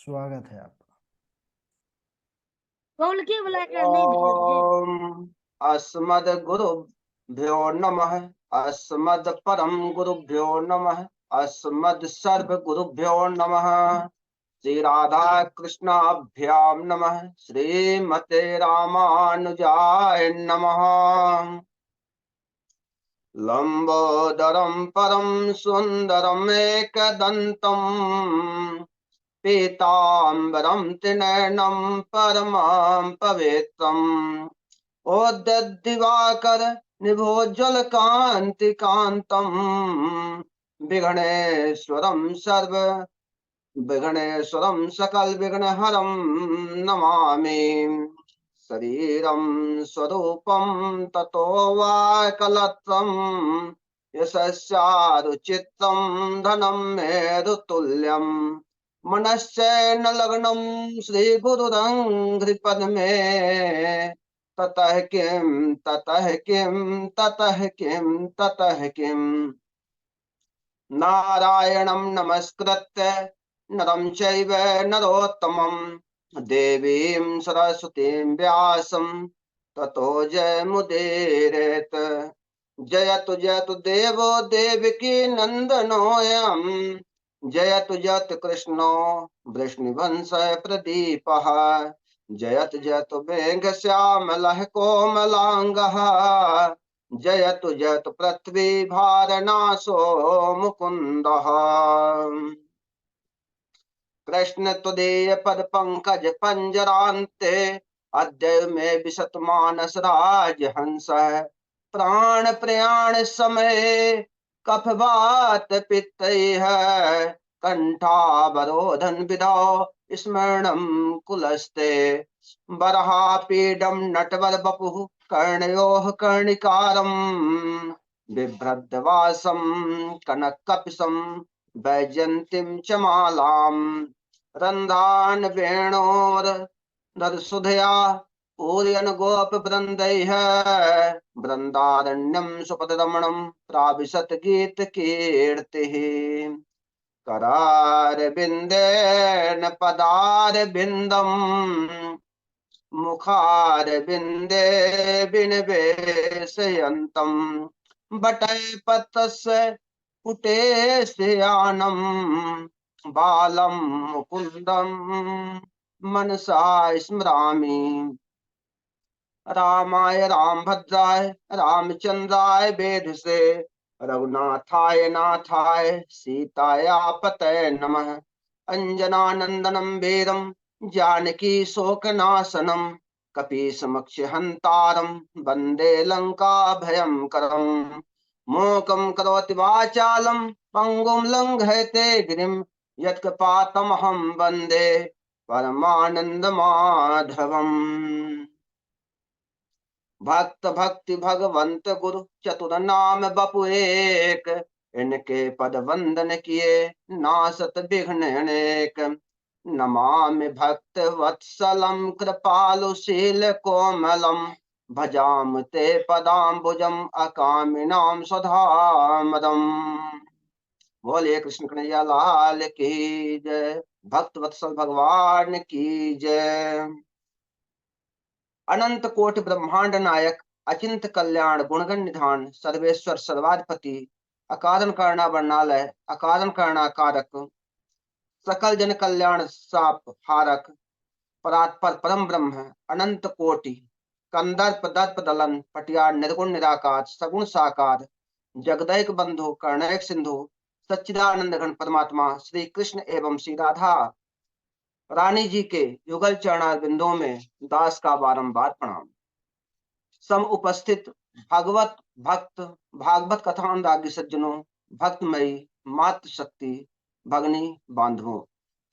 स्वागत है आपका। बोल के बुला कर नहीं भेज दे। ओम अस्मद्गुरुभ्यो नमः। अस्मद् परम गुरुभ्यो नमः। अस्मद् सर्व गुरुभ्यो नमः। श्री राधा कृष्णाभ्याम नमः। श्रीमते रामानुजाय नमः। लंबोदरम परम सुंदरम एकदंतम पीताम्बरं त्रिनयनं परमं पवित्रम् ओद्दिवाकर निभोज्ज्वलकान्तिकान्तम् विघ्नेश्वरं सर्व विघ्नेश्वरं सकलविघ्नहरं नमामि। शरीरं स्वरूपं ततो वा कलत्रम् यशस्यारुचित्रं धनं मेरुतुल्यम् मनश्चैन लग्नं श्रीगुरुरङ्घ्रिपद्मे ततः किं ततः किं ततः किं ततः किम् नारायणं नमस्कृत्य नरं चैव नरोत्तमं देवीं सरस्वतीं व्यासं ततो जयमुदीरयेत्। जयतु जयतु देवो देवकी नन्दनोऽयं जयतु जयतु कृष्णो वृष्णिवंशः प्रदीपः जयतु जयतु मेघश्यामलः कोमलाङ्गः जयतु जयतु पृथ्वी भारनाशो मुकुन्दः। कृष्ण त्वदीय पद पंकज पंजरान्ते अद्य मे विशत मानस राजहंसः प्राण प्रयाण समय कफवात पित्तैः कंठावरोधन विधौ स्मरणं कुलस्ते बर्हापीडं नटवर वपुः कर्णयोः कर्णिकारम् बिभ्रद्वासं कनककपिशं वैजयन्तीं च मालाम् रन्ध्रान् वेणोर्नरसुधया पूरयन् गोपवृन्दैः वृन्दारण्यं सुपदरमणं प्राविशत् गीतकीर्तिः करारविन्देन पदारविन्दम् मुखारविन्दे विनिवेशयन्तम् बटैपत्रस्य पुटेशयानं बालं मुकुन्दं मनसा स्मरामि। रामाय रामभद्राय रामचन्द्राय वेधसे रघुनाथाय नाथाय सीतायापतये नमः। अंजनानंदनं वीरं जानकी शोकनाशनं कपीशमक्षहन्तारं वन्दे लङ्काभयङ्करम्। मूकं करोति वाचालं पङ्गुं लङ्घयते गिरिं यत्कृपातमहं वन्दे परमानन्दमाधवम्। भक्त भक्ति भगवंत गुरु चतुर नाम बपु एक इनके पद वंदन किए नासत विघ्न अनेक। नमामि भक्त वत्सलं कृपालुशील कोमलम भजाम ते पदाम्बुजम अकामिनां स्वधामदम्। बोलिए कृष्ण कन्हैया लाल की जय। भक्त वत्सल भगवान की जय। अनंत कोटि ब्रह्मांड नायक अचिंत कल्याण गुणगण निधान सर्वेश्वर सर्वाधिपति अकारण करना वर्णालय अकारण करना कारक सकल जन कल्याण साप हारक परात्पर परम ब्रह्म अनंत कोटि कंदर्प दर्प दलन पटियार निर्गुण निराकार सगुण साकार जगदैक बंधु कर्णैक सिंधु सच्चिदानंद घन परमात्मा श्री कृष्ण एवं श्री राधा रानी जी के युगल चरणार बिंदुओं में दास का बारंबार प्रणाम। सम उपस्थित भागवत भक्त भागवत कथा अनुरागी सज्जनों भक्तमयी मातृ शक्ति भगनी बांधवों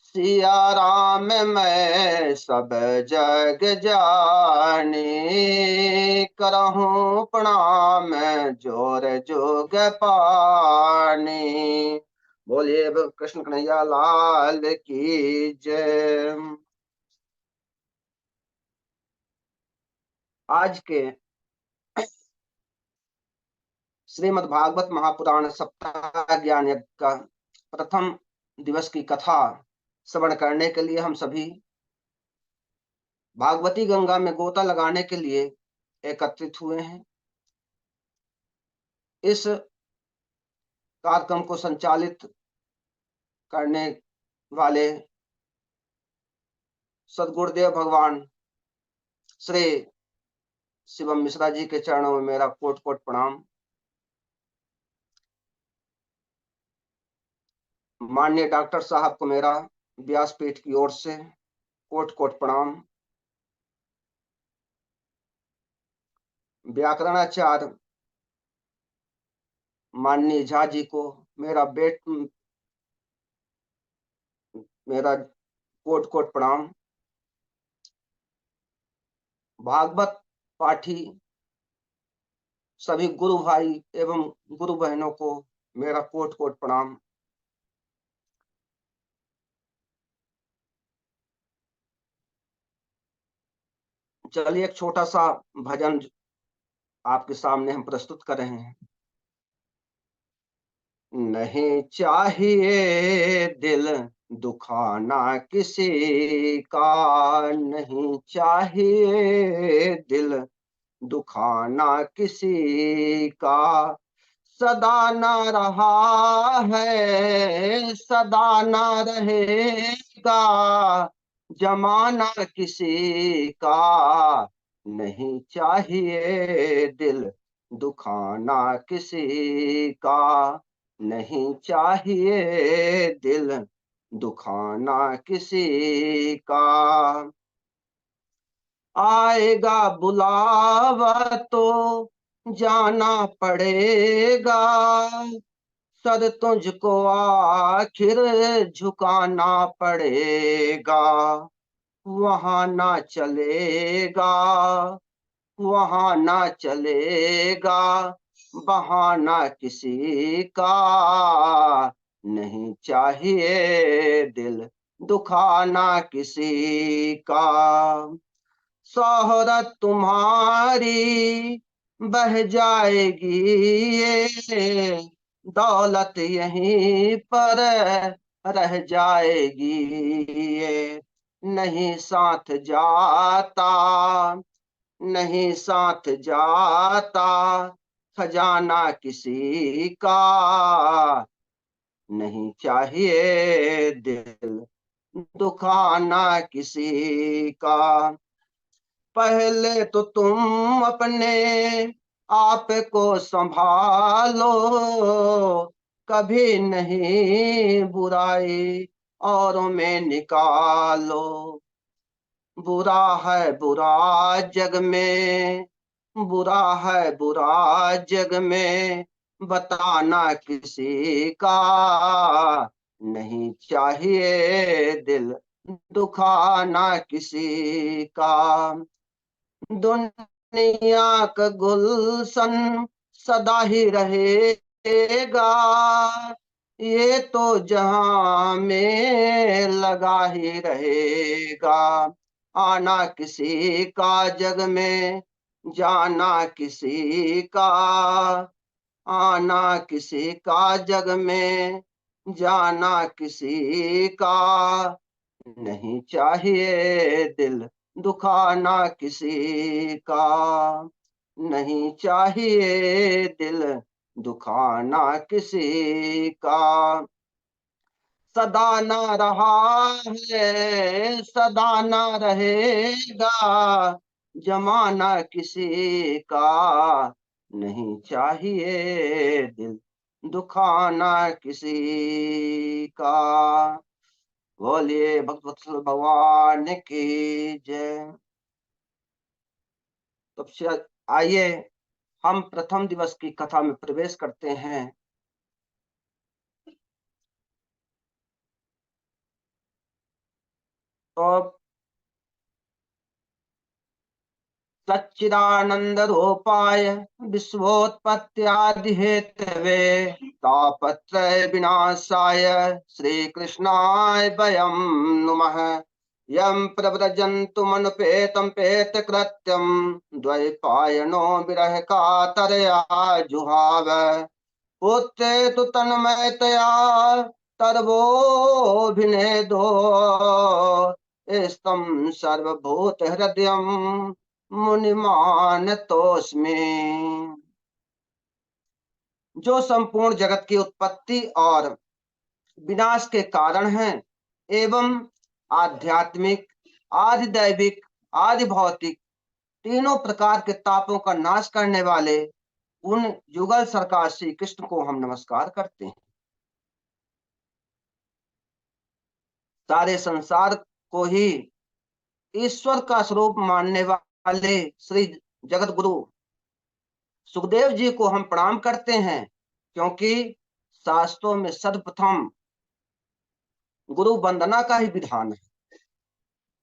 सिया राम मैं सब जग जानी करहूं प्रणाम जोर जोग पानी। बोलिए कृष्ण कन्हैया लाल की जय। आज के श्रीमद् भागवत महापुराण सप्ताह ज्ञान यज्ञ का प्रथम दिवस की कथा श्रवण करने के लिए हम सभी भागवती गंगा में गोता लगाने के लिए एकत्रित हुए हैं। इस कार्यक्रम को संचालित करने वाले सदगुरुदेव भगवान श्री शिवम मिश्रा जी के चरणों में मेरा कोट कोट प्रणाम। माननीय डॉक्टर साहब को मेरा व्यासपीठ की ओर से कोट कोट प्रणाम। व्याकरणाचार्य माननीय झा जी को मेरा कोट कोट प्रणाम। भागवत पाठी सभी गुरु भाई एवं गुरु बहनों को मेरा कोट कोट प्रणाम। चलिए एक छोटा सा भजन आपके सामने हम प्रस्तुत कर रहे हैं। नहीं चाहिए दिल दुखाना किसी का, नहीं चाहिए दिल दुखाना किसी का, सदा ना रहा है सदा ना रहेगा, जमाना किसी का, नहीं चाहिए दिल दुखाना किसी का, नहीं चाहिए दिल दुखाना किसी का। आएगा बुलावा तो जाना पड़ेगा, सर तुझको आखिर झुकाना पड़ेगा, वहां ना चलेगा वहां ना चलेगा, बहाना किसी का, नहीं चाहिए दिल दुखाना किसी का। शोहरत तुम्हारी बह जाएगी ये, दौलत यहीं पर रह जाएगी ये, नहीं साथ जाता नहीं साथ जाता, खजाना किसी का, नहीं चाहिए दिल दुखाना किसी का। पहले तो तुम अपने आप को संभालो, कभी नहीं बुराई औरों में निकालो, बुरा है बुरा जग में बुरा है बुरा जग में, बताना किसी का, नहीं चाहिए दिल दुखाना किसी का। दुनिया का गुलशन सदा ही रहेगा, ये तो जहां में लगा ही रहेगा, आना किसी का जग में जाना किसी का, आना किसी का जग में जाना किसी का, नहीं चाहिए दिल दुखाना किसी का, नहीं चाहिए दिल दुखाना किसी का। सदा ना रहा है सदा ना रहेगा, जमाना किसी का, नहीं चाहिए दिल दुखाना किसी का। बोलिए भगवत्सल भगवान की जय। तो आइए हम प्रथम दिवस की कथा में प्रवेश करते हैं। तो सच्चिदानंद रूपाय विश्वोत्पत्त्यादि हेतवे तापत्रय विनाशाय श्री कृष्णाय वयं नुमः। यं प्रव्रजन्तुमनुपेतं पेतकृत्यं द्वैपायनो विरह कातरया जुहाव। पुत्रे तु तन्मयतया तर्वोऽभिनेदो स्तम सर्वभूत हृदयम मुनिमानतोऽस्मि। जो संपूर्ण जगत की उत्पत्ति और विनाश के कारण हैं एवं आध्यात्मिक, आदि दैविक, आदि भौतिक तीनों प्रकार के तापों का नाश करने वाले उन युगल सरकार श्री कृष्ण को हम नमस्कार करते हैं। सारे संसार को ही ईश्वर का स्वरूप मानने वाले श्री जगत गुरु सुखदेव जी को हम प्रणाम करते हैं, क्योंकि शास्त्रों में सर्वप्रथम गुरु वंदना का ही विधान है।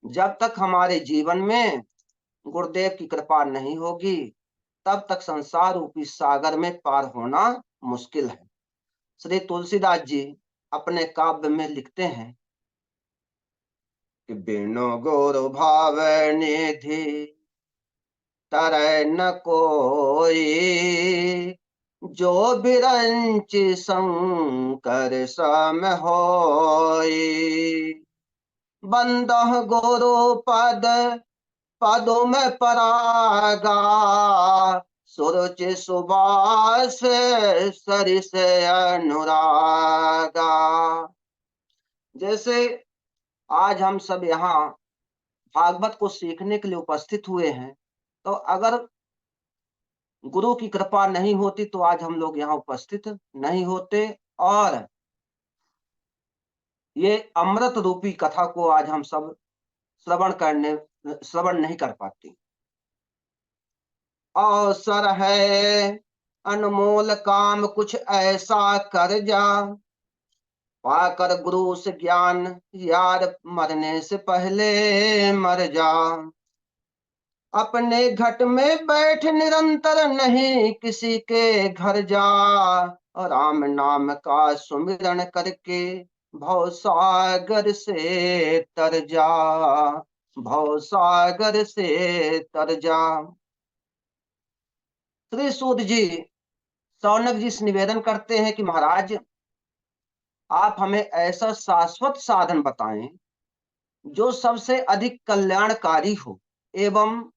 जब तक हमारे जीवन में गुरुदेव की कृपा नहीं होगी तब तक संसार रूपी सागर में पार होना मुश्किल है। श्री तुलसीदास जी अपने काव्य में लिखते हैं कि बिनु गुरु भाव निधि तरय न कोई, जो बिरंच शंकर सम होई। बंदह गुरु पद पदों में परागा, सुरुचि सुबास सरिस अनुरागा। जैसे आज हम सब यहाँ भागवत को सीखने के लिए उपस्थित हुए हैं, तो अगर गुरु की कृपा नहीं होती तो आज हम लोग यहाँ उपस्थित नहीं होते और ये अमृत रूपी कथा को आज हम सब श्रवण नहीं कर पाते। अवसर है अनमोल काम कुछ ऐसा कर जा, पाकर गुरु से ज्ञान यार मरने से पहले मर जा। अपने घट में बैठ निरंतर नहीं किसी के घर जा, राम नाम का सुमिरन करके भव सागर से तर जा, भव सागर से तर जा। श्री सूत जी शौनक जी से निवेदन करते हैं कि महाराज आप हमें ऐसा शाश्वत साधन बताएं जो सबसे अधिक कल्याणकारी हो एवं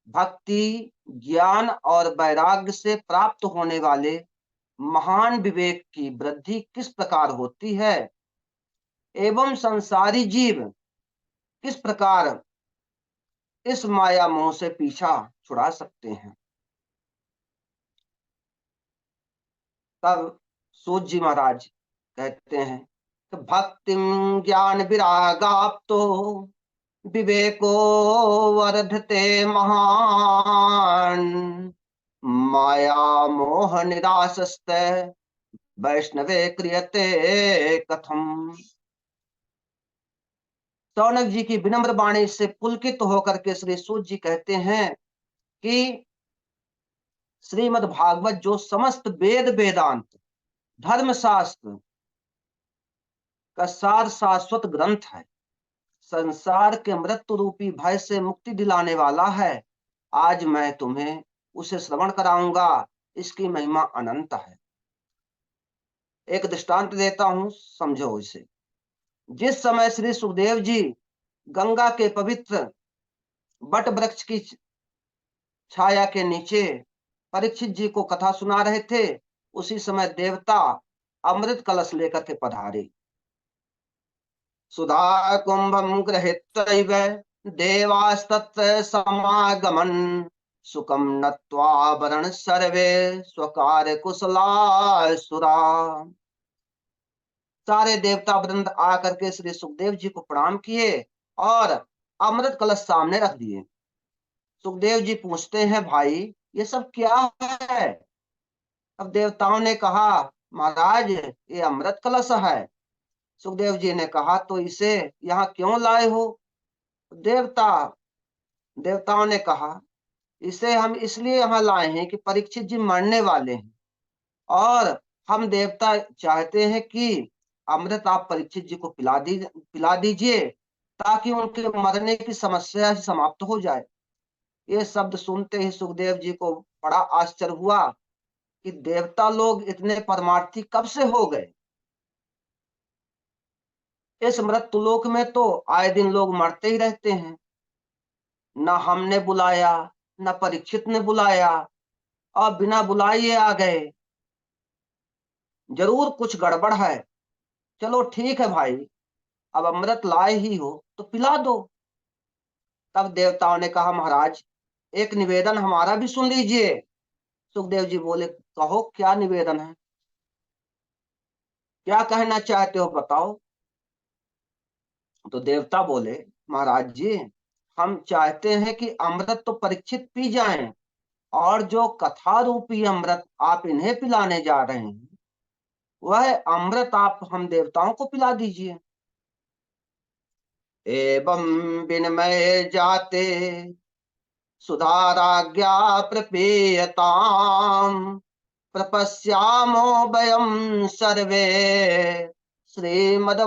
भक्ति, ज्ञान और वैराग्य से प्राप्त होने वाले महान विवेक की वृद्धि किस प्रकार होती है एवं संसारी जीव किस प्रकार इस माया मोह से पीछा छुड़ा सकते हैं। तब सूत जी महाराज कहते हैं कि भक्तिम ज्ञान विरागाप्तो विवेको वर्धते महान, माया मोह निरासस्ते वैष्णवे क्रियते कथम। शौनक जी की विनम्र वाणी से पुलकित होकर के श्री सूत जी कहते हैं कि श्रीमद् भागवत जो समस्त वेद वेदांत धर्मशास्त्र का सार शाश्वत ग्रंथ है, संसार के मृत्यु रूपी भय से मुक्ति दिलाने वाला है, आज मैं तुम्हें उसे श्रवण कराऊंगा। इसकी महिमा अनंत है। एक दृष्टांत देता हूं, समझो इसे। जिस समय श्री सुखदेव जी गंगा के पवित्र बट वृक्ष की छाया के नीचे परीक्षित जी को कथा सुना रहे थे, उसी समय देवता अमृत कलश लेकर के पधारे। सुधा कुंभम गृहीत्वैव देवास्तत्र समागमन, सुखम नत्वा वरण सर्वे स्वकार्य कुशलासुरा। सारे देवता वृंद आकर के श्री सुखदेव जी को प्रणाम किए और अमृत कलश सामने रख दिए। सुखदेव जी पूछते हैं, भाई ये सब क्या है? अब देवताओं ने कहा, महाराज ये अमृत कलश है। सुखदेव जी ने कहा, तो इसे यहाँ क्यों लाए हो? देवताओं ने कहा, इसे हम इसलिए यहाँ लाए हैं कि परीक्षित जी मरने वाले हैं और हम देवता चाहते हैं कि अमृत आप परीक्षित जी को पिला दीजिए ताकि उनके मरने की समस्या समाप्त हो जाए। ये शब्द सुनते ही सुखदेव जी को बड़ा आश्चर्य हुआ कि देवता लोग इतने परमार्थी कब से हो गए। इस मृत्युलोक में तो आए दिन लोग मरते ही रहते हैं। न हमने बुलाया, न परीक्षित ने बुलाया, और बिना बुलाए ये आ गए। जरूर कुछ गड़बड़ है। चलो ठीक है भाई, अब अमृत लाए ही हो तो पिला दो। तब देवताओं ने कहा, महाराज एक निवेदन हमारा भी सुन लीजिए। सुखदेव जी बोले, कहो क्या निवेदन है, क्या कहना चाहते हो बताओ। तो देवता बोले, महाराज जी हम चाहते हैं कि अमृत तो परीक्षित पी जाएं, और जो कथा रूपी अमृत आप इन्हें पिलाने जा रहे हैं, वह अमृत आप हम देवताओं को पिला दीजिए। एवं विनिमय जाते सुधाराज्ञा प्रपेयताम, प्रपश्यामो वयम सर्वे श्रीमद्भागवतामृतम।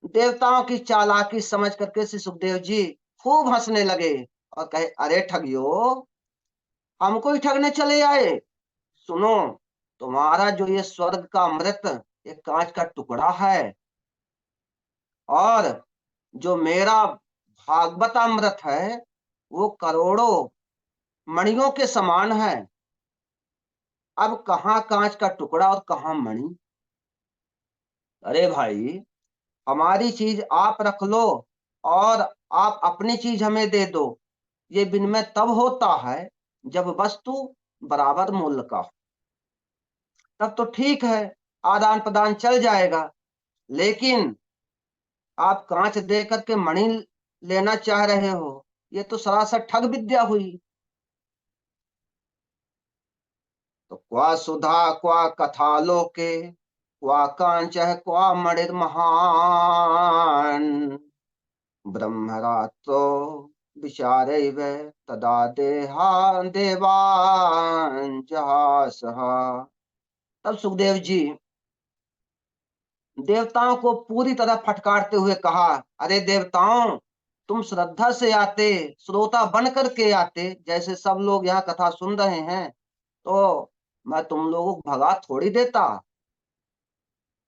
देवताओं की चालाकी समझ करके श्री सुखदेव जी खूब हंसने लगे और कहे, अरे ठगियो, हमको ही ठगने चले आए। सुनो, तुम्हारा जो ये स्वर्ग का अमृत ये कांच का टुकड़ा है, और जो मेरा भागवत अमृत है वो करोड़ों मणियों के समान है। अब कहाँ कांच का टुकड़ा और कहाँ मणि। अरे भाई, हमारी चीज आप रख लो और आप अपनी चीज हमें दे दो, ये विनिमय तब होता है जब वस्तु बराबर मूल्य का हो। तब तो ठीक है, आदान प्रदान चल जाएगा। लेकिन आप कांच दे करके मणि लेना चाह रहे हो, ये तो सरासर ठग विद्या हुई। तो क्वा सुधा क्वा कथा लोके, क्वा कांच क्वा मणिर्महान, ब्रह्मरात्रो विचारैव तदा देहा देवान जहासः। तब सुखदेव जी देवताओं को पूरी तरह फटकारते हुए कहा, अरे देवताओं, तुम श्रद्धा से आते, श्रोता बन करके आते, जैसे सब लोग यहाँ कथा सुन रहे हैं, तो मैं तुम लोगों को भगा थोड़ी देता,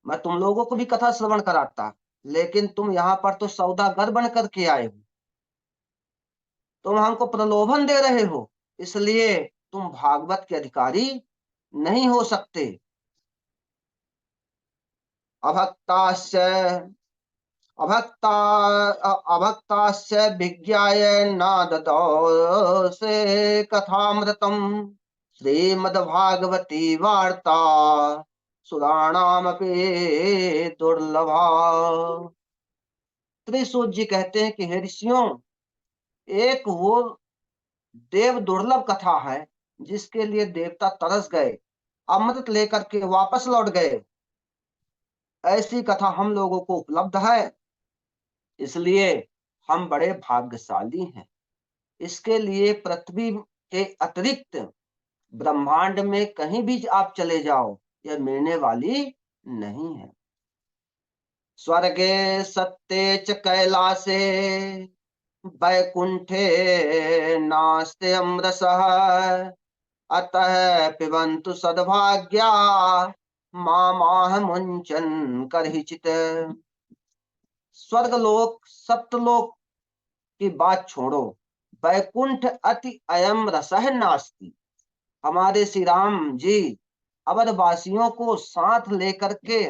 मैं तुम लोगों को भी कथा श्रवण कराता। लेकिन तुम यहाँ पर तो सौदागर बन करके आए हो, तुम हमको प्रलोभन दे रहे हो, इसलिए तुम भागवत के अधिकारी नहीं हो सकते। अभक्तास्य अभक्ता अभक्तास्य विज्ञाय न ददौ से कथामृतम, श्रीमद्भागवती वार्ता सुराणामपि दुर्लभा। त्रिशूत जी कहते हैं कि हे ऋषियों, एक वो देव दुर्लभ कथा है जिसके लिए देवता तरस गए, अमृत लेकर के वापस लौट गए। ऐसी कथा हम लोगों को उपलब्ध है, इसलिए हम बड़े भाग्यशाली हैं। इसके लिए पृथ्वी के अतिरिक्त ब्रह्मांड में कहीं भी आप चले जाओ, यह मिलने वाली नहीं है। स्वर्गे सत्ते च कैलासे, वैकुंठे नास्ते अमृतसः, अतः पिबन्तु सद्भाग्या मामाह मुंचन करहिचित। स्वर्गलोक सप्तलोक की बात छोड़ो, वैकुंठ अति अयम रसः नास्ति। हमारे श्री राम जी अवध वासियों को साथ लेकर के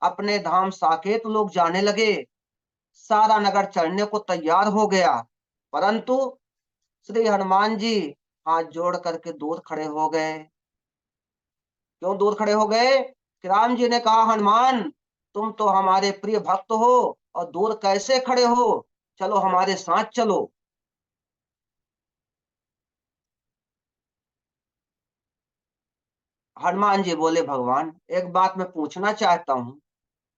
अपने धाम साकेत लोग जाने लगे। सारा नगर चढ़ने को तैयार हो गया, परंतु श्री हनुमान जी हाथ जोड़ करके दूर खड़े हो गए। क्यों दूर खड़े हो गए? कि राम जी ने कहा, हनुमान तुम तो हमारे प्रिय भक्त हो और दूर कैसे खड़े हो, चलो हमारे साथ चलो। हनुमान जी बोले, भगवान एक बात मैं पूछना चाहता हूँ,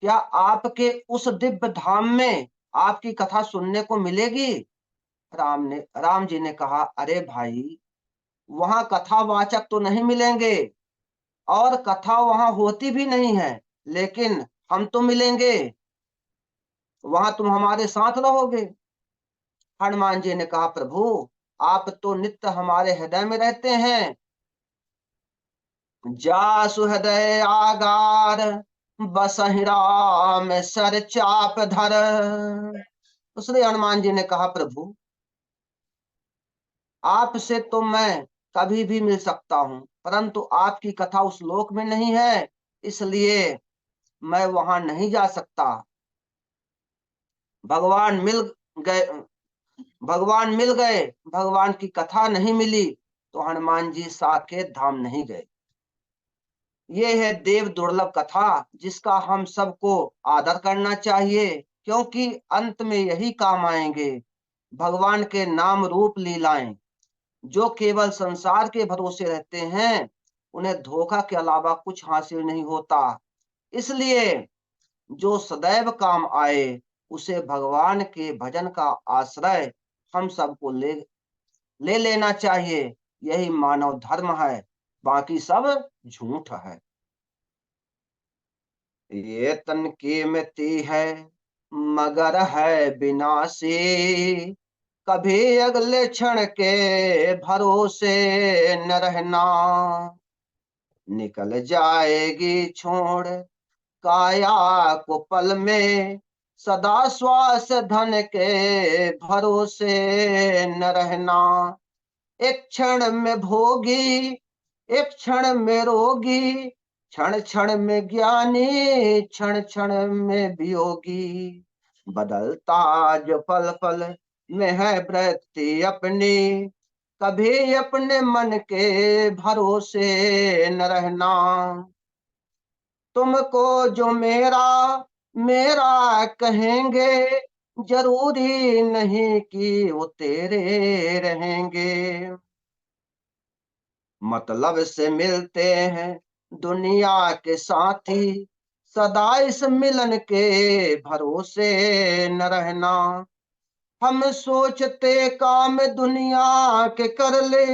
क्या आपके उस दिव्य धाम में आपकी कथा सुनने को मिलेगी? राम जी ने कहा, अरे भाई वहां कथावाचक तो नहीं मिलेंगे और कथा वहां होती भी नहीं है, लेकिन हम तो मिलेंगे, वहां तुम हमारे साथ रहोगे। हनुमान जी ने कहा, प्रभु आप तो नित्य हमारे हृदय में रहते हैं, जासु हृदय आगार, बसहि राम सर चाप धर। उसने हनुमान जी ने कहा, प्रभु आपसे तो मैं कभी भी मिल सकता हूं, परंतु आपकी कथा उस लोक में नहीं है, इसलिए मैं वहां नहीं जा सकता। भगवान मिल गए, भगवान मिल गए, भगवान की कथा नहीं मिली, तो हनुमान जी साकेत धाम नहीं गए। ये है देव दुर्लभ कथा, जिसका हम सबको आदर करना चाहिए, क्योंकि अंत में यही काम आएंगे, भगवान के नाम रूप लीलाएं। जो केवल संसार के भरोसे रहते हैं, उन्हें धोखा के अलावा कुछ हासिल नहीं होता। इसलिए जो सदैव काम आए, उसे भगवान के भजन का आश्रय हम सबको ले ले लेना चाहिए। यही मानव धर्म है, बाकी सब झूठ है। ये तन कीमती है मगर है विनाशी, कभी अगले क्षण के भरोसे न रहना। निकल जाएगी छोड़ काया को पल में, सदा श्वास धन के भरोसे न रहना। एक क्षण में भोगी, एक क्षण में रोगी, क्षण क्षण में ज्ञानी, क्षण क्षण में वियोगी। बदलता जो पल पल में है वृत्ति अपनी, कभी अपने मन के भरोसे न रहना। तुमको जो मेरा मेरा कहेंगे, जरूरी नहीं कि वो तेरे रहेंगे। मतलब से मिलते हैं दुनिया के साथी, सदा इस मिलन के भरोसे न रहना। हम सोचते काम दुनिया के कर ले,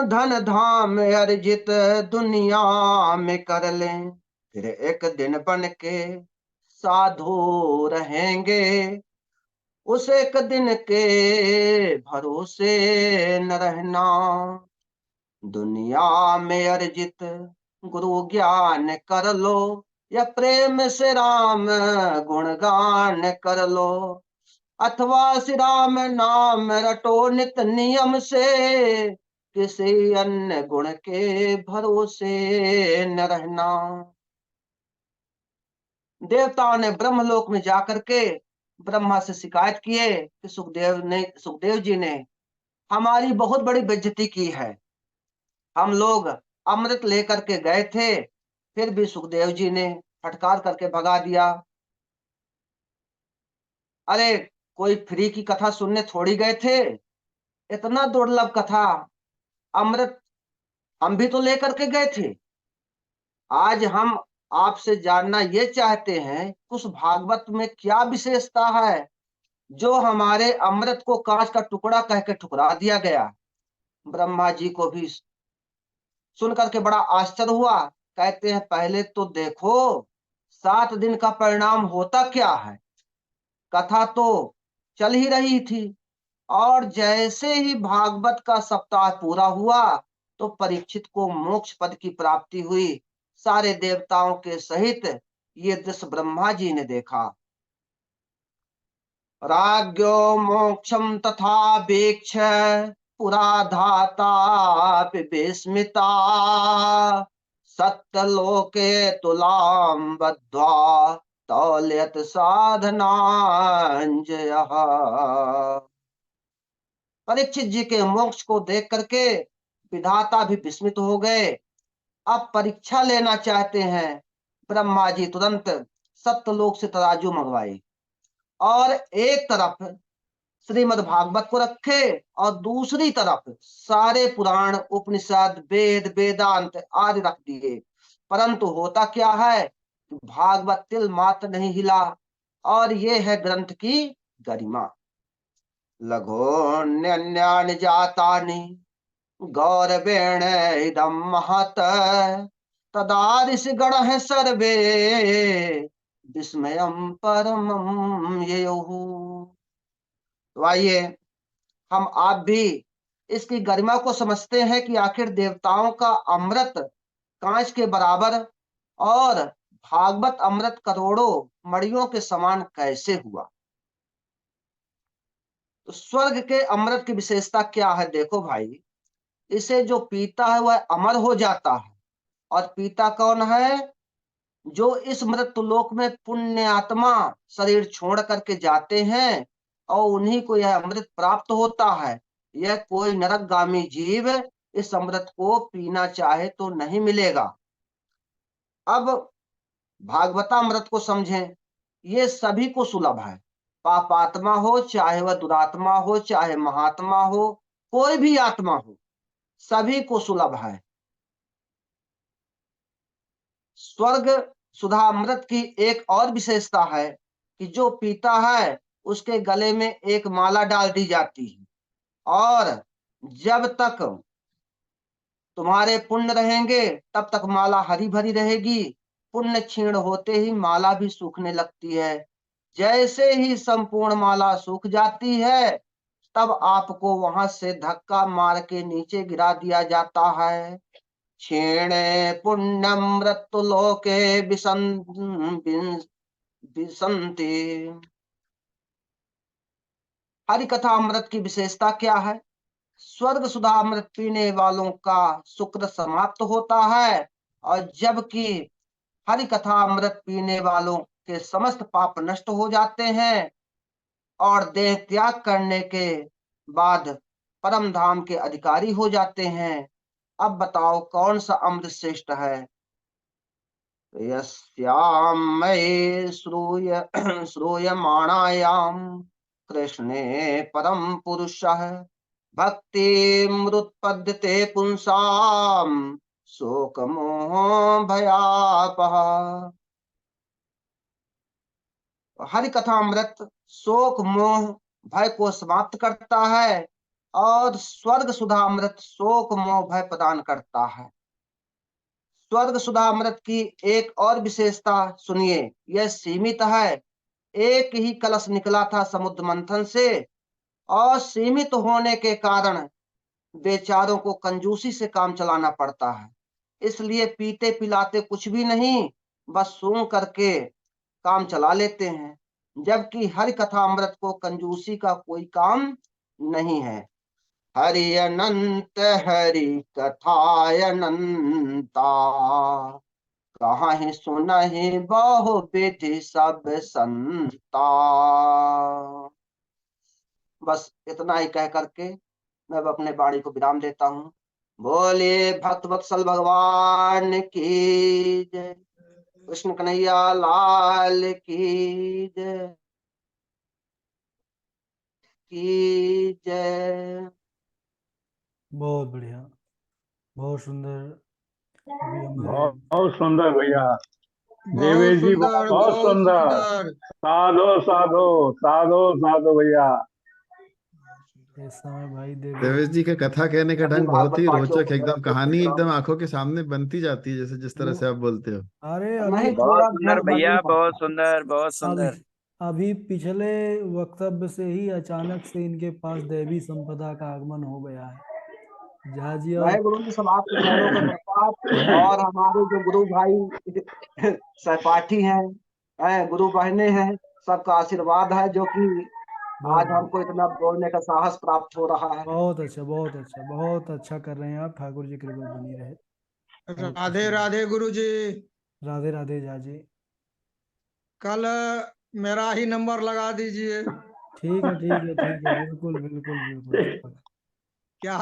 धन धाम अर्जित दुनिया में कर लें, फिर एक दिन बन के साधु रहेंगे, उस एक दिन के भरोसे न रहना। दुनिया में अर्जित गुरु ज्ञान कर लो, या प्रेम से राम गुणगान कर लो, अथवा श्री राम नाम रटो नित नियम से, किसी अन्य गुण के भरोसे न रहना। देवताओं ने ब्रह्मलोक में जाकर के ब्रह्मा से शिकायत किए कि सुखदेव जी ने हमारी बहुत बड़ी बेइज्जती की है। हम लोग अमृत लेकर के गए थे, फिर भी सुखदेव जी ने फटकार करके भगा दिया। अरे कोई फ्री की कथा सुनने थोड़ी गए थे, इतना दुर्लभ कथा अमृत हम भी तो लेकर के गए थे। आज हम आपसे जानना ये चाहते हैं, उस भागवत में क्या विशेषता है जो हमारे अमृत को कांच का टुकड़ा कह के ठुकरा दिया गया। ब्रह्मा जी को भी सुन करके बड़ा आश्चर्य हुआ। कहते हैं पहले तो देखो 7 दिन का परिणाम होता क्या है। कथा तो चल ही रही थी, और जैसे ही भागवत का सप्ताह पूरा हुआ, तो परीक्षित को मोक्ष पद की प्राप्ति हुई, सारे देवताओं के सहित। ये दृश्य ब्रह्मा जी ने देखा। राज्ञो मोक्षम तथा वीक्ष, पुरा धाता विस्मिता, सत्यलोके तुलाम बद्ध्वा तौल्यत साधनांजयः। परीक्षित जी के मोक्ष को देख करके विधाता भी विस्मित हो गए। अब परीक्षा लेना चाहते हैं। ब्रह्मा जी तुरंत सत्यलोक से तराजू मंगवाए, और एक तरफ श्रीमद् भागवत को रखे, और दूसरी तरफ सारे पुराण उपनिषद वेद वेदांत आदि रख दिए। परंतु होता क्या है, भागवत तिल मात्र नहीं हिला, और ये है ग्रंथ की गरिमा। लघोन्यन्यानि जातानि गौरवेण इदं महत्, तदा ऋषिगणः सर्वे विस्मयं परमं ययुः। तो आइए हम आप भी इसकी गरिमा को समझते हैं कि आखिर देवताओं का अमृत कांच के बराबर और भागवत अमृत करोड़ों मड़ियों के समान कैसे हुआ। तो स्वर्ग के अमृत की विशेषता क्या है? देखो भाई, इसे जो पीता है वह अमर हो जाता है। और पीता कौन है? जो इस मृत्युलोक में पुण्य आत्मा शरीर छोड़ करके जाते हैं और उन्हीं को यह अमृत प्राप्त होता है। यह कोई नरकगामी जीव इस अमृत को पीना चाहे तो नहीं मिलेगा। अब भागवतामृत को समझें। ये सभी को सुलभ है। पापात्मा हो, चाहे वह दुरात्मा हो, चाहे महात्मा हो, कोई भी आत्मा हो, सभी को सुलभ है। स्वर्ग सुधामृत की एक और विशेषता है कि जो पीता है उसके गले में एक माला डाल दी जाती है, और जब तक तुम्हारे पुण्य रहेंगे तब तक माला हरी भरी रहेगी। पुण्य क्षीण होते ही माला भी सूखने लगती है। जैसे ही संपूर्ण माला सूख जाती है, तब आपको वहां से धक्का मार के नीचे गिरा दिया जाता है। क्षीणे पुण्यम मृत्युलोके विसंति। हरि कथा अमृत की विशेषता क्या है? स्वर्ग सुधा अमृत पीने वालों का शुक्र समाप्त होता है, और जबकि हरि कथा अमृत पीने वालों के समस्त पाप नष्ट हो जाते हैं और देह त्याग करने के बाद परम धाम के अधिकारी हो जाते हैं। अब बताओ कौन सा अमृत श्रेष्ठ है? यस्यामये श्रूयमाणायाम कृष्णे परम पुरुषः भक्तिमृत्पद्यते पुंसाम शोकमोह भयापः। हरि कथा अमृत शोक मोह भय को समाप्त करता है, और स्वर्ग सुधा अमृत शोक मोह भय प्रदान करता है। स्वर्ग सुधा अमृत की एक और विशेषता सुनिए, यह सीमित है। एक ही कलश निकला था समुद्र मंथन से, और सीमित होने के कारण बेचारों को कंजूसी से काम चलाना पड़ता है। इसलिए पीते पिलाते कुछ भी नहीं, बस सूंघ करके काम चला लेते हैं। जबकि हरि कथा अमृत को कंजूसी का कोई काम नहीं है। हरि अनंत हरि कथाय अनंता, कहाहि सुनहि बहु विधि सब संता। बस इतना ही कह करके मैं अब अपने वाणी को विराम देता हूँ। बोलिए भक्त वत्सल भगवान की जय। कृष्ण कन्हैया लाल की जय की जय। बहुत बढ़िया, बहुत सुंदर। अभी हमारे बहुत सुंदर भैया, बहुत देवेश जी सुंदर, बहुत बहुत सुंदर। सुंदर। साधो साधो साधो साधो भैया। इस समय भाई देवेश जी का कथा कहने का सभी ढंग बहुत भागवत ही पाठियों रोचक को है, मेरा एकदम बहुत कहानी प्रणाम। एकदम आंखों के सामने बनती जाती है, जैसे जिस तरह से आप बोलते हो। अरे अभी नहीं, बहुत थोड़ा सुंदर धैर्य भैया, भंगनी बहुत पड़ता है। सुंदर, बहुत अभी सुंदर। अभी पिछले वक्तव्य से ही अचानक से इनके पास दैवी संपदा का आगमन हो गया है। जहाँ जी और नहीं गुरु जी, सब आपके चरणों का प्रसाद, और हमारे जो गुरु भाई सहपाठी हैं, गुरु बहने हैं, सबका आशीर्वाद है, जो कि आज हमको इतना बोलने का साहस प्राप्त हो रहा है। बहुत अच्छा, बहुत अच्छा, बहुत अच्छा कर रहे हैं आप। ठाकुर जी कृपा बनी रहे। बहुत राधे अच्छा। राधे गुरु जी। राधे राधे झा जी। कल मेरा ही नंबर लगा दीजिए। ठीक है, ठीक है, ठीक है, बिल्कुल बिल्कुल बिल्कुल। क्या